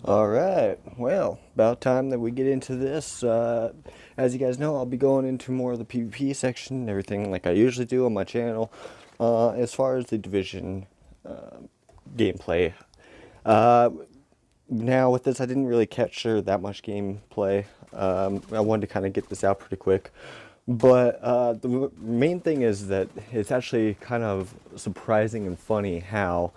All right, well, about time that we get into this. As you guys know, I'll be going into more of the PvP section and everything like I usually do on my channel. As far as the Division gameplay. Uh, Now, with this, I didn't really capture that much gameplay. I wanted to kind of get this out pretty quick. But the main thing is that it's actually kind of surprising and funny how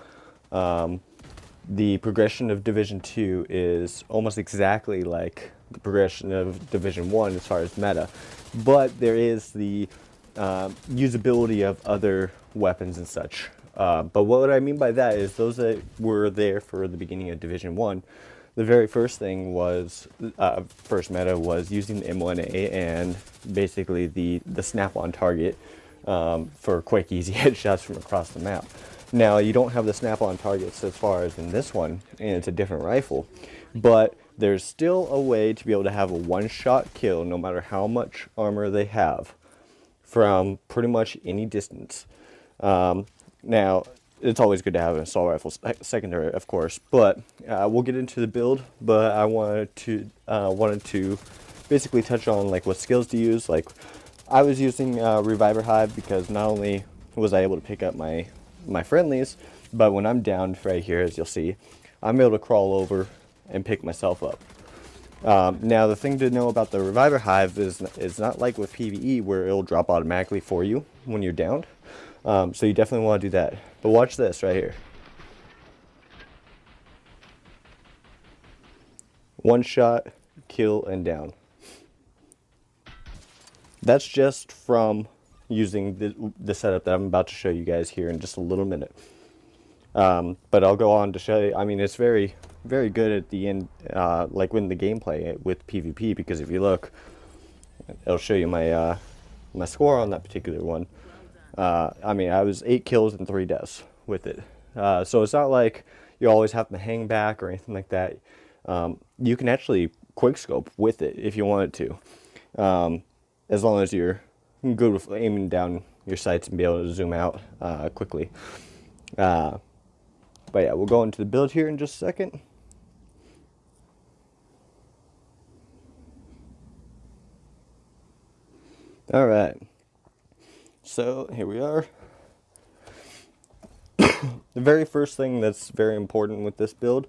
the progression of Division 2 is almost exactly like the progression of Division 1 as far as meta. But there is the usability of other weapons and such. But what I mean by that is those that were there for the beginning of Division 1, the very first thing was, first meta was using the M1A and basically the snap-on target for quick, easy headshots from across the map. Now, you don't have the snap-on targets as far as in this one, and it's a different rifle, but there's still a way to be able to have a one-shot kill no matter how much armor they have from pretty much any distance. Now, it's always good to have an assault rifle secondary, of course, but we'll get into the build. But I wanted to basically touch on like what skills to use. Like I was using Reviver Hive because not only was I able to pick up my friendlies, but when I'm down right here, as you'll see, I'm able to crawl over and pick myself up. Now, the thing to know about the Reviver Hive is it's not like with PvE where it'll drop automatically for you when you're downed. So you definitely want to do that. But watch this right here. One shot, kill, and down. That's just from using the setup that I'm about to show you guys here in just a little minute. But I'll go on to show you. I mean, it's very, very good at the end, like when the gameplay with PvP, because if you look, it'll show you my my score on that particular one. I mean, I was 8 kills and 3 deaths with it. So it's not like you always have to hang back or anything like that. You can actually quickscope with it if you wanted to, as long as you're good with aiming down your sights and be able to zoom out quickly. But yeah, we'll go into the build here in just a second. All right. So here we are. The very first thing that's very important with this build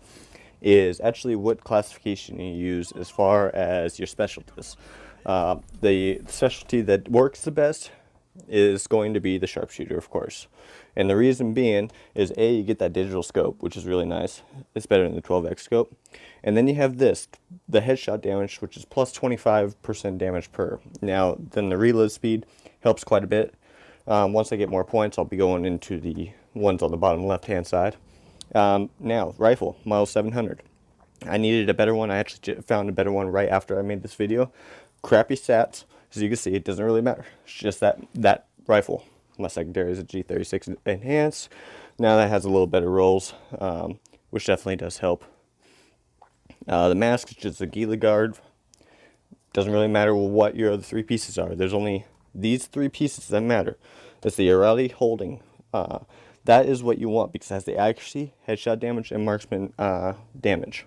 is actually what classification you use as far as your specialties. The specialty that works the best is going to be the sharpshooter, of course. And the reason being is A, you get that digital scope, which is really nice. It's better than the 12x scope. And then you have this, the headshot damage, which is plus 25% damage per. Now, then the reload speed helps quite a bit. Once I get more points, I'll be going into the ones on the bottom left-hand side. Now, rifle, Model 700. I needed a better one. I actually found a better one right after I made this video. Crappy stats. As you can see, it doesn't really matter. It's just that rifle. My secondary is a G36 Enhanced. Now that has a little better rolls, which definitely does help. The mask is just a Gila Guard. Doesn't really matter what your other 3 pieces are. There's only these 3 pieces that matter. It's the Arali holding. That is what you want because it has the accuracy, headshot damage, and marksman damage.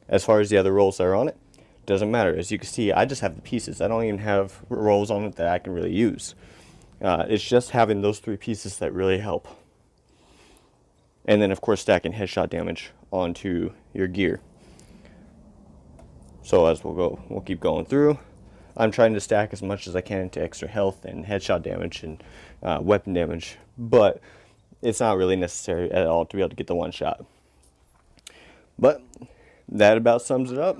As far as the other rolls that are on it, doesn't matter. As you can see, I just have the pieces. I don't even have rolls on it that I can really use. It's just having those 3 pieces that really help. And then, of course, stacking headshot damage onto your gear. So as we'll keep going through. I'm trying to stack as much as I can into extra health and headshot damage and weapon damage, but it's not really necessary at all to be able to get the one shot. But that about sums it up.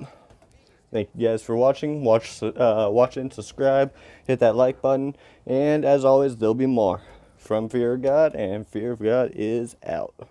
Thank you guys for watching. Watching, subscribe, hit that like button, and as always, there'll be more. From Fear of God, and Fear of God is out.